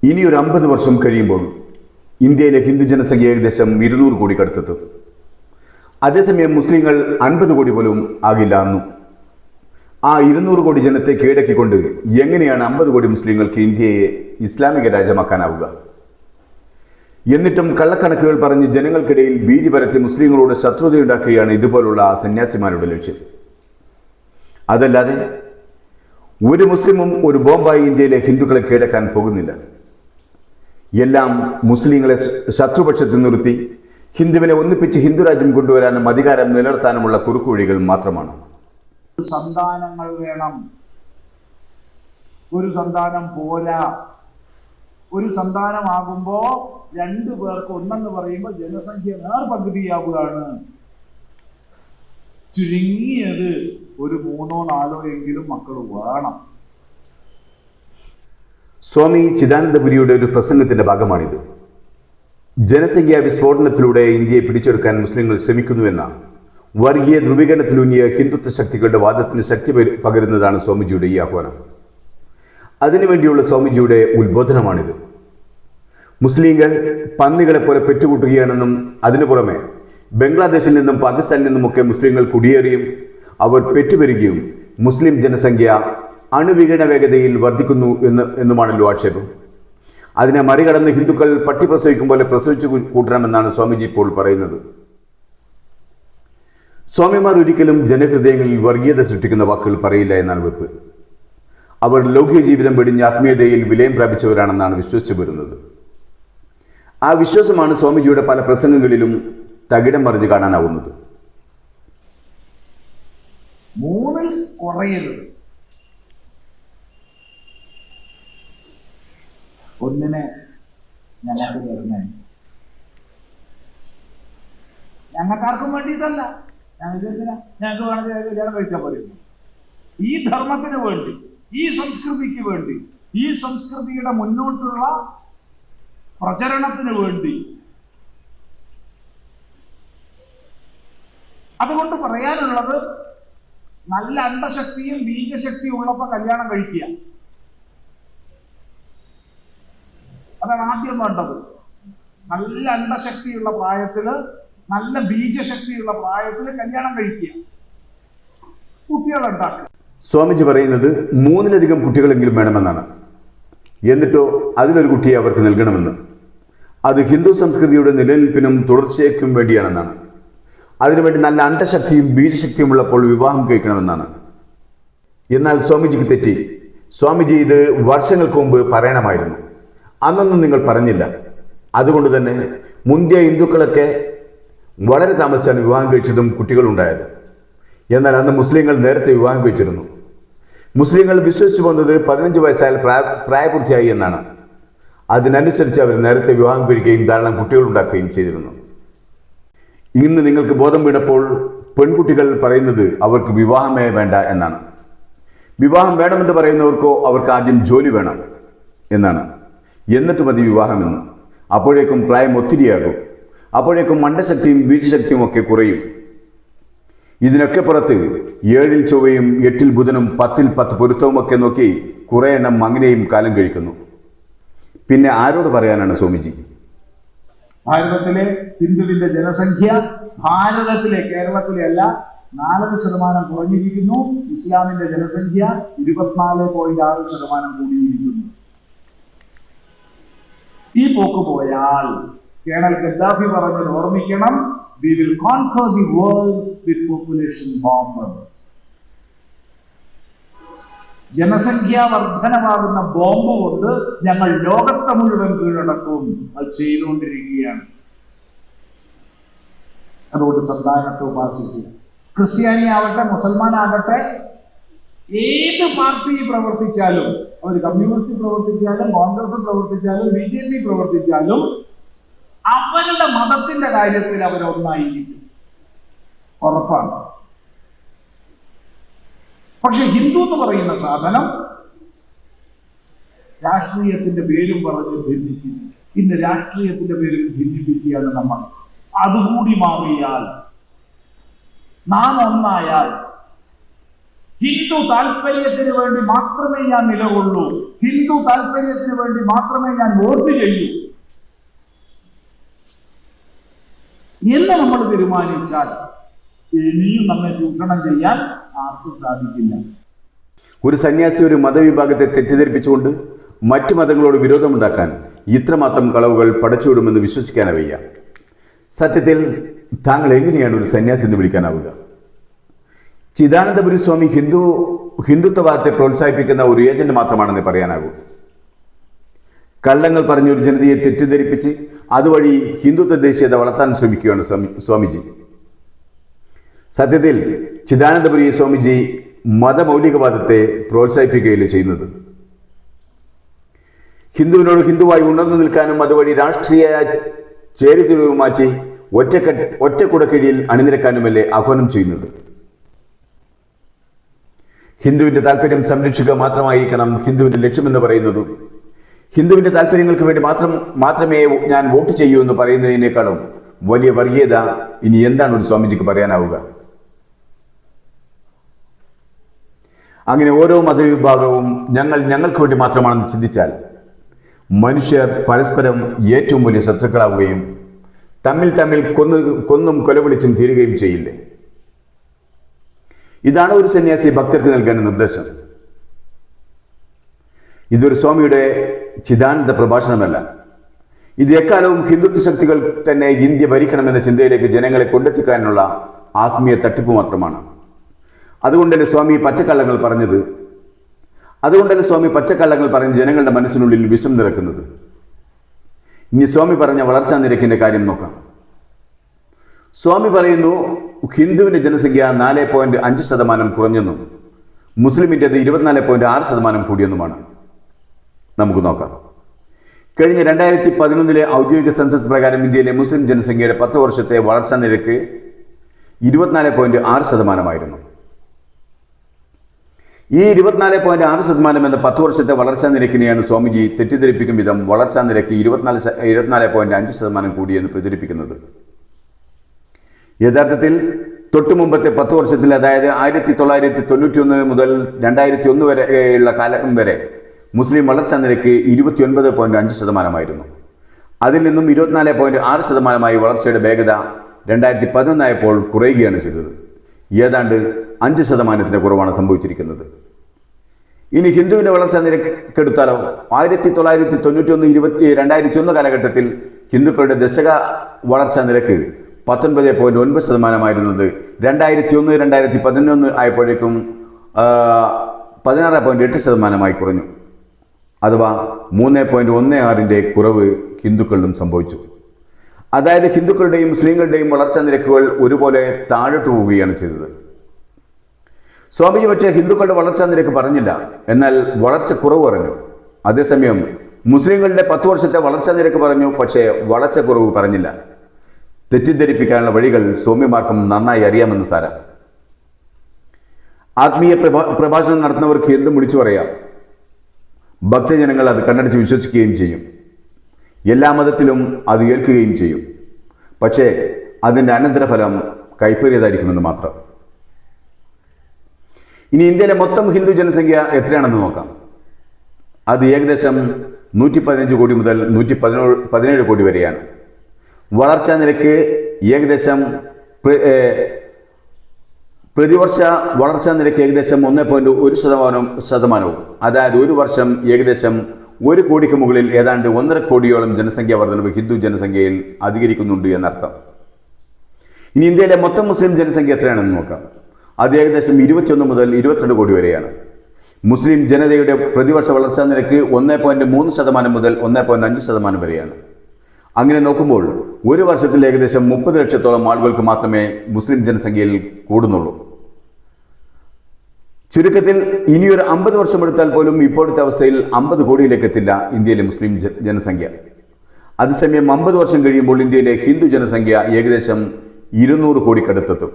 ഇനി ഒരു 50 വർഷം കഴിയുമ്പോൾ ഇന്ത്യയിലെ ഹിന്ദു ജനസംഖ്യ ഏകദേശം 200 കോടി കടത്തെത്തും. അതേസമയം മുസ്ലിങ്ങൾ 50 കോടി പോലും ആകില്ല അന്നും. ആ 200 കോടി ജനത്തെ കീഴടക്കിക്കൊണ്ട് എങ്ങനെയാണ് 50 കോടി മുസ്ലിങ്ങൾക്ക് ഇന്ത്യയെ ഇസ്ലാമിക രാജ്യമാക്കാനാവുക? എന്നിട്ടും കള്ളക്കണക്കുകൾ പറഞ്ഞ് ജനങ്ങൾക്കിടയിൽ ഭീതി പരത്തി മുസ്ലിങ്ങളോട് ശത്രുതയുണ്ടാക്കുകയാണ് ഇതുപോലുള്ള സന്യാസിമാരുടെ ലക്ഷ്യം. അതല്ലാതെ ഒരു മുസ്ലിമും ഒരു ബോംബായി ഇന്ത്യയിലെ ഹിന്ദുക്കളെ കീഴടക്കാൻ പോകുന്നില്ല. എല്ലാം മുസ്ലിങ്ങളെ ശത്രുപക്ഷത്തിൽ നിർത്തി ഹിന്ദുവിനെ ഒന്നിപ്പിച്ച് ഹിന്ദു രാജ്യം കൊണ്ടുവരാനും അധികാരം നിലനിർത്താനുമുള്ള കുറുക്കുവഴികൾ മാത്രമാണ്. സന്താനങ്ങൾ വേണം, ഒരു സന്താനം പോരാ. ഒരു സന്താനമാകുമ്പോ 2 പേർക്ക് ഒന്നെന്ന് പറയുമ്പോൾ ജനസംഖ്യ നേർപകുതിയാവുകയാണ്. ചുരുങ്ങിയത് ഒരു 3 or 4 എങ്കിലും മക്കൾ വേണം. സ്വാമി ചിദാനന്ദപുരിയുടെ ഒരു പ്രസംഗത്തിന്റെ ഭാഗമാണിത്. ജനസംഖ്യാ വിസ്ഫോടനത്തിലൂടെ ഇന്ത്യയെ പിടിച്ചെടുക്കാൻ മുസ്ലിങ്ങൾ ശ്രമിക്കുന്നുവെന്ന വർഗീയ ധ്രുവീകരണത്തിലൂന്നിയ ഹിന്ദുത്വ ശക്തികളുടെ വാദത്തിന് ശക്തി പകരുന്നതാണ് സ്വാമിജിയുടെ ഈ ആഹ്വാനം. അതിനുവേണ്ടിയുള്ള സ്വാമിജിയുടെ ഉത്ബോധനമാണിത്. മുസ്ലിങ്ങൾ പന്നികളെ പോലെ പെറ്റുകൂട്ടുകയാണെന്നും അതിനു പുറമെ ബംഗ്ലാദേശിൽ നിന്നും പാകിസ്ഥാനിൽ നിന്നുമൊക്കെ മുസ്ലിങ്ങൾ കുടിയേറിയും അവർ പെറ്റുപെരുകയും മുസ്ലിം ജനസംഖ്യ അണുവികരണ വേഗതയിൽ വർദ്ധിക്കുന്നു എന്നുമാണല്ലോ ആക്ഷേപം. അതിനെ മറികടന്ന് ഹിന്ദുക്കൾ പട്ടി പ്രസവിക്കും പോലെ പ്രസവിച്ചു കൂട്ടണമെന്നാണ് സ്വാമിജി ഇപ്പോൾ പറയുന്നത്. സ്വാമിമാർ ഒരിക്കലും ജനഹൃദയങ്ങളിൽ വർഗീയത സൃഷ്ടിക്കുന്ന വാക്കുകൾ പറയില്ല എന്നാണ് വെപ്പ്. അവർ ലൗകിക ജീവിതം വെടിഞ്ഞ് ആത്മീയതയിൽ വിലയം പ്രാപിച്ചവരാണെന്നാണ് വിശ്വസിച്ചു വരുന്നത്. ആ വിശ്വാസമാണ് സ്വാമിജിയുടെ പല പ്രസംഗങ്ങളിലും തകിടം മറിഞ്ഞ് കാണാനാവുന്നത്. 3 കുറയരുത്. ഒന്നിനെ ഞങ്ങൾക്ക് വരുന്നേ, ഞങ്ങൾക്കാർക്കും വേണ്ടിയിട്ടല്ല. ഞങ്ങൾക്ക് വേണമെങ്കിൽ കല്യാണം കഴിക്കാൻ പറയുന്നു. ഈ ധർമ്മത്തിന് വേണ്ടി, ഈ സംസ്കൃതിക്ക് വേണ്ടി, ഈ സംസ്കൃതിയുടെ മുന്നോട്ടുള്ള പ്രചരണത്തിന് വേണ്ടി. അതുകൊണ്ട് പറയാനുള്ളത്, നല്ല അണ്ടശക്തിയും ബീജശക്തിയും ഉള്ളപ്പോൾ കല്യാണം കഴിക്കുക. അതാണ് ആദ്യം വേണ്ടത്. നല്ല അണ്ടശക്തിയുള്ള പ്രായത്തില്, നല്ല ബീജശക്തിയുള്ള പ്രായത്തില് കല്യാണം കഴിക്കുക, കുട്ടികളുണ്ടാക്കുക. സ്വാമിജി പറയുന്നത് 3-ലധികം കുട്ടികളെങ്കിലും വേണമെന്നാണ്. എന്നിട്ടോ അതിലൊരു കുട്ടിയെ അവർക്ക് നൽകണമെന്ന്. അത് ഹിന്ദു സംസ്കൃതിയുടെ നിലനിൽപ്പിനും തുടർച്ചയ്ക്കും വേണ്ടിയാണെന്നാണ്. അതിനുവേണ്ടി നല്ല അണ്ടശക്തിയും ബീജശക്തിയും ഉള്ളപ്പോൾ വിവാഹം കഴിക്കണമെന്നാണ്. എന്നാൽ സ്വാമിജിക്ക് തെറ്റി. സ്വാമിജി ഇത് വർഷങ്ങൾക്ക് മുമ്പ് പറയണമായിരുന്നു. അന്നൊന്നും നിങ്ങൾ പറഞ്ഞില്ല. അതുകൊണ്ട് തന്നെ മുന്തിയ ഹിന്ദുക്കളൊക്കെ വളരെ താമസിച്ചാണ് വിവാഹം കഴിച്ചതും കുട്ടികളുണ്ടായത്. എന്നാൽ അന്ന് മുസ്ലിങ്ങൾ നേരത്തെ വിവാഹം കഴിച്ചിരുന്നു. മുസ്ലിങ്ങൾ വിശ്വസിച്ചു പോകുന്നത് 15 വയസ്സായാൽ പ്രായപൂർത്തിയായി എന്നാണ്. അതിനനുസരിച്ച് അവർ നേരത്തെ വിവാഹം കഴിക്കുകയും ധാരാളം കുട്ടികൾ ഉണ്ടാക്കുകയും ചെയ്തിരുന്നു. ഇന്ന് നിങ്ങൾക്ക് ബോധം വീണപ്പോൾ പെൺകുട്ടികൾ പറയുന്നത് അവർക്ക് വിവാഹമേ വേണ്ട എന്നാണ്. വിവാഹം വേണമെന്ന് പറയുന്നവർക്കോ അവർക്ക് ആദ്യം ജോലി വേണം എന്നാണ്. എന്നിട്ട് മതി വിവാഹമെന്ന്. അപ്പോഴേക്കും പ്രായം ഒത്തിരിയാകും. അപ്പോഴേക്കും മണ്ടശക്തിയും ബീജശക്തിയും ഒക്കെ കുറയും. ഇതിനൊക്കെ പുറത്ത് 7-ൽ ചൊവ്വയും 8-ൽ ബുധനും 10-ൽ 10 പൊരുത്തവും ഒക്കെ നോക്കി കുറേ എണ്ണം അങ്ങനെയും കാലം കഴിക്കുന്നു. പിന്നെ ആരോട് പറയാനാണ് സ്വാമിജി? ഭാരതത്തിലെ ഹിന്ദുവിന്റെ ജനസംഖ്യ ഭാരതത്തിലെ, കേരളത്തിലെ അല്ല, 4% കുറഞ്ഞിരിക്കുന്നു. ഇസ്ലാമിന്റെ ജനസംഖ്യ 24.6% കൂടിയിരിക്കുന്നു. ഈ പോക്ക് പോയാൽ കേണൽ ഗദ്ദാഫി പറഞ്ഞത് ഓർമ്മിക്കണം, we will conquer the world with population bomb. ജനസംഖ്യാ വർധനമാകുന്ന ബോംബ് കൊണ്ട് ഞങ്ങൾ ലോകത്തെ മുഴുവൻ കീഴടക്കും. അത് ചെയ്തുകൊണ്ടിരിക്കുകയാണ്. അതുകൊണ്ട് സന്താനത്തെ ഉപാസിക്കുക. ക്രിസ്ത്യാനി ആവട്ടെ, മുസൽമാനാകട്ടെ, ഏത് പാർട്ടി പ്രവർത്തിച്ചാലും, അവർ കമ്മ്യൂണിസ്റ്റ് പ്രവർത്തിച്ചാലും, കോൺഗ്രസ് പ്രവർത്തിച്ചാലും, BJP പ്രവർത്തിച്ചാലും, അവരുടെ മതത്തിന്റെ കാര്യത്തിൽ അവരൊന്നായിരിക്കും, ഉറപ്പാണ്. പക്ഷെ ഹിന്ദു എന്ന് പറയുന്ന സാധനം രാഷ്ട്രീയത്തിന്റെ പേരും പറഞ്ഞ് ഭിന്നിക്കുന്നു. ഇന്ന് രാഷ്ട്രീയത്തിന്റെ പേരിൽ ഭിന്നിപ്പിക്കുകയാണ് നമ്മൾ. അതുകൂടി മാറിയാൽ, നാം ഒന്നായാൽ, ഹിന്ദു താല്പര്യത്തിന് വേണ്ടി മാത്രമേ ഞാൻ നിലകൊള്ളൂ, ഹിന്ദു താല്പര്യത്തിന് വേണ്ടി മാത്രമേ ഞാൻ വോട്ട് ചെയ്യൂ എന്ന് നമ്മൾ തീരുമാനിച്ചാൽ ഇനിയും നമ്മെ ചൂഷണം ചെയ്യാൻ ആർക്കും സാധിക്കില്ല. ഒരു സന്യാസി ഒരു മതവിഭാഗത്തെ തെറ്റിദ്ധരിപ്പിച്ചുകൊണ്ട് മറ്റു മതങ്ങളോട് വിരോധമുണ്ടാക്കാൻ ഇത്രമാത്രം കളവുകൾ പടച്ചുവിടുമെന്ന് വിശ്വസിക്കാനാവില്ല. സത്യത്തിൽ താങ്കൾ എങ്ങനെയാണ് ഒരു സന്യാസി എന്ന് വിളിക്കാനാവുക? ചിദാനന്ദപുരി സ്വാമി ഹിന്ദുത്വവാദത്തെ പ്രോത്സാഹിപ്പിക്കുന്ന ഒരു ഏജന്റ് മാത്രമാണെന്ന് പറയാനാകൂ. കള്ളങ്ങൾ പറഞ്ഞ ഒരു ജനതയെ തെറ്റിദ്ധരിപ്പിച്ച് അതുവഴി ഹിന്ദുത്വ ദേശീയത വളർത്താൻ ശ്രമിക്കുകയാണ് സ്വാമിജി. സത്യത്തിൽ ചിദാനന്ദപുരി സ്വാമിജി മതമൗലികവാദത്തെ പ്രോത്സാഹിപ്പിക്കുകയല്ലേ ചെയ്യുന്നത്. ഹിന്ദുവിനോട് ഹിന്ദുവായി ഉണർന്നു നിൽക്കാനും അതുവഴി രാഷ്ട്രീയ ചേരിതിരിവ് മാറ്റി ഒറ്റ കുടക്കീഴിൽ അണിനിരക്കാനുമല്ലേ ആഹ്വാനം ചെയ്യുന്നത്. ഹിന്ദുവിന്റെ താല്പര്യം സംരക്ഷിക്കുക മാത്രമായിരിക്കണം ഹിന്ദുവിന്റെ ലക്ഷ്യമെന്ന് പറയുന്നതും ഹിന്ദുവിന്റെ താല്പര്യങ്ങൾക്ക് വേണ്ടി മാത്രമേ ഞാൻ വോട്ട് ചെയ്യൂ എന്ന് പറയുന്നതിനേക്കാളും വലിയ വർഗീയത ഇനി എന്താണ് ഒരു സ്വാമിജിക്ക് പറയാനാവുക? അങ്ങനെ ഓരോ മതവിഭാഗവും ഞങ്ങൾക്ക് വേണ്ടി മാത്രമാണെന്ന് ചിന്തിച്ചാൽ മനുഷ്യർ പരസ്പരം ഏറ്റവും വലിയ ശത്രുക്കളാവുകയും തമ്മിൽ കൊന്നും കൊലവിളിച്ചും തീരുകയും ചെയ്യില്ലേ? ഇതാണ് ഒരു സന്യാസി ഭക്തർക്ക് നൽകേണ്ട നിർദ്ദേശം. ഇതൊരു സ്വാമിയുടെ ചിദാനന്ദ പ്രഭാഷണമല്ല. ഇത് എക്കാലവും ഹിന്ദുത്വ ശക്തികൾ തന്നെ ഇന്ത്യ ഭരിക്കണമെന്ന ചിന്തയിലേക്ക് ജനങ്ങളെ കൊണ്ടെത്തിക്കാനുള്ള ആത്മീയ തട്ടിപ്പ് മാത്രമാണ്. അതുകൊണ്ടല്ലേ സ്വാമി പച്ചക്കള്ളങ്ങൾ പറഞ്ഞ് ജനങ്ങളുടെ മനസ്സിനുള്ളിൽ വിഷം നിറക്കുന്നത്. ഇനി സ്വാമി പറഞ്ഞ വളർച്ചാ നിരക്കിന്റെ കാര്യം നോക്കാം. സ്വാമി പറയുന്നു ഹിന്ദുവിന്റെ ജനസംഖ്യ 4.5% കുറഞ്ഞെന്നും മുസ്ലിമിൻ്റെത് 24.6% കൂടിയെന്നുമാണ്. നമുക്ക് നോക്കാം. കഴിഞ്ഞ 2011 ഔദ്യോഗിക സെൻസസ് പ്രകാരം ഇന്ത്യയിലെ മുസ്ലിം ജനസംഖ്യയുടെ 10 വർഷത്തെ വളർച്ചാ നിരക്ക് 24.6%. ഈ 24.6% എന്ന 10 വർഷത്തെ വളർച്ചാ നിരക്കിനെയാണ് സ്വാമിജി തെറ്റിദ്ധരിപ്പിക്കും വിധം വളർച്ചാ നിരക്ക് 24.5% കൂടിയെന്ന് പ്രചരിപ്പിക്കുന്നത്. യഥാർത്ഥത്തിൽ തൊട്ടു മുമ്പത്തെ 10 വർഷത്തിൽ, അതായത് 1991 മുതൽ 2001 വരെയുള്ള കാലം വരെ മുസ്ലിം വളർച്ചാ നിരക്ക് 29.5%. അതിൽ നിന്നും 24.6% വളർച്ചയുടെ വേഗത 2011 ആയപ്പോൾ കുറയുകയാണ് ചെയ്തത്. ഏതാണ്ട് 5% കുറവാണ് സംഭവിച്ചിരിക്കുന്നത്. ഇനി ഹിന്ദുവിന്റെ വളർച്ചാ നിരക്കെടുത്താലോ? 1991-2001 കാലഘട്ടത്തിൽ ഹിന്ദുക്കളുടെ ദശക വളർച്ചാ നിരക്ക് 19.9% 2001-2011 ആയപ്പോഴേക്കും 16.8% കുറഞ്ഞു. അഥവാ 3.16 കുറവ് ഹിന്ദുക്കളിലും സംഭവിച്ചു. അതായത് ഹിന്ദുക്കളുടെയും മുസ്ലിങ്ങളുടെയും വളർച്ചാ നിരക്കുകൾ ഒരുപോലെ താഴോട്ട് പോവുകയാണ് ചെയ്തത്. സ്വാമിജി പക്ഷേ ഹിന്ദുക്കളുടെ വളർച്ചാ നിരക്ക് പറഞ്ഞില്ല, എന്നാൽ വളർച്ച കുറവ് പറഞ്ഞു. അതേസമയം മുസ്ലിങ്ങളുടെ 10 വർഷത്തെ വളർച്ചാ നിരക്ക് പറഞ്ഞു, പക്ഷേ വളർച്ച കുറവ് പറഞ്ഞില്ല. തെറ്റിദ്ധരിപ്പിക്കാനുള്ള വഴികൾ സ്വാമിമാർക്കും നന്നായി അറിയാമെന്ന് സാരം. ആത്മീയ പ്രഭാഷണം നടത്തുന്നവർക്ക് എന്തും വിളിച്ചു പറയാം. ഭക്തജനങ്ങൾ അത് കണ്ണടച്ച് വിശ്വസിക്കുകയും ചെയ്യും. എല്ലാ മതത്തിലും അത് ഏൽക്കുകയും ചെയ്യും. പക്ഷേ അതിൻ്റെ അനന്തരഫലം കൈപ്പേറിയതായിരിക്കുമെന്ന് മാത്രം. ഇനി ഇന്ത്യയിലെ മൊത്തം ഹിന്ദു ജനസംഖ്യ എത്രയാണെന്ന് നോക്കാം. അത് ഏകദേശം 115 കോടി മുതൽ 117 കോടി വരെയാണ്. വളർച്ചാ നിരക്ക് ഏകദേശം പ്രതിവർഷ വളർച്ചാ നിരക്ക് ഏകദേശം 1.1%. അതായത് ഒരു വർഷം ഏകദേശം 1 കോടിക്ക് മുകളിൽ ഏതാണ്ട് 1.5 കോടിയോളം ജനസംഖ്യാ വർധനവ് ഹിന്ദു ജനസംഖ്യയിൽ അധികരിക്കുന്നുണ്ട് എന്നർത്ഥം. ഇനി ഇന്ത്യയിലെ മൊത്തം മുസ്ലിം ജനസംഖ്യ എത്രയാണെന്ന് നോക്കാം. അത് ഏകദേശം 21 മുതൽ 22 കോടി വരെയാണ്. മുസ്ലിം ജനതയുടെ പ്രതിവർഷ വളർച്ചാ നിരക്ക് 1.3% മുതൽ 1.5% വരെയാണ്. അങ്ങനെ നോക്കുമ്പോൾ ഒരു വർഷത്തിൽ ഏകദേശം 30 ലക്ഷത്തോളം ആളുകൾക്ക് മാത്രമേ മുസ്ലിം ജനസംഖ്യയിൽ കൂടുന്നുള്ളൂ. ചുരുക്കത്തിൽ ഇനിയൊരു 50 വർഷം എടുത്താൽ പോലും ഇപ്പോഴത്തെ അവസ്ഥയിൽ 50 കോടിയിലേക്ക് എത്തില്ല ഇന്ത്യയിലെ മുസ്ലിം ജനസംഖ്യ. അതേസമയം 50 വർഷം കഴിയുമ്പോൾ ഇന്ത്യയിലെ ഹിന്ദു ജനസംഖ്യ ഏകദേശം 200 കോടിക്കടുത്തെത്തും.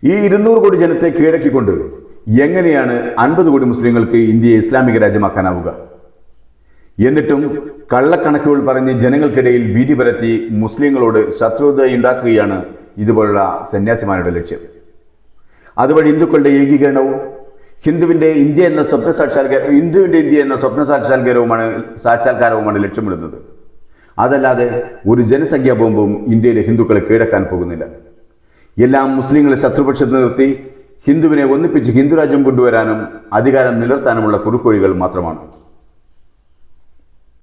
ഈ 200 കോടി ജനത്തെ കീഴടക്കിക്കൊണ്ട് എങ്ങനെയാണ് 50 കോടി മുസ്ലിങ്ങൾക്ക് ഇന്ത്യയെ ഇസ്ലാമിക രാജ്യമാക്കാനാവുക? എന്നിട്ടും കള്ളക്കണക്കുകൾ പറഞ്ഞ് ജനങ്ങൾക്കിടയിൽ ഭീതി പരത്തി മുസ്ലിങ്ങളോട് ശത്രുതയുണ്ടാക്കുകയാണ് ഇതുപോലുള്ള സന്യാസിമാരുടെ ലക്ഷ്യം. അതുവഴി ഹിന്ദുക്കളുടെ ഏകീകരണവും ഹിന്ദുവിൻ്റെ ഇന്ത്യ എന്ന സ്വപ്ന സാക്ഷാത്കാരവുമാണ് ലക്ഷ്യമിടുന്നത്. അതല്ലാതെ ഒരു ജനസംഖ്യാ ബോംബും ഇന്ത്യയിലെ ഹിന്ദുക്കളെ കീഴടക്കാൻ പോകുന്നില്ല. എല്ലാം മുസ്ലിങ്ങളെ ശത്രുപക്ഷത്ത് നിർത്തി ഹിന്ദുവിനെ ഒന്നിപ്പിച്ച് ഹിന്ദുരാജ്യം കൊണ്ടുവരാനും അധികാരം നിലനിർത്താനുമുള്ള കുറുക്കുവഴികൾ മാത്രമാണ്.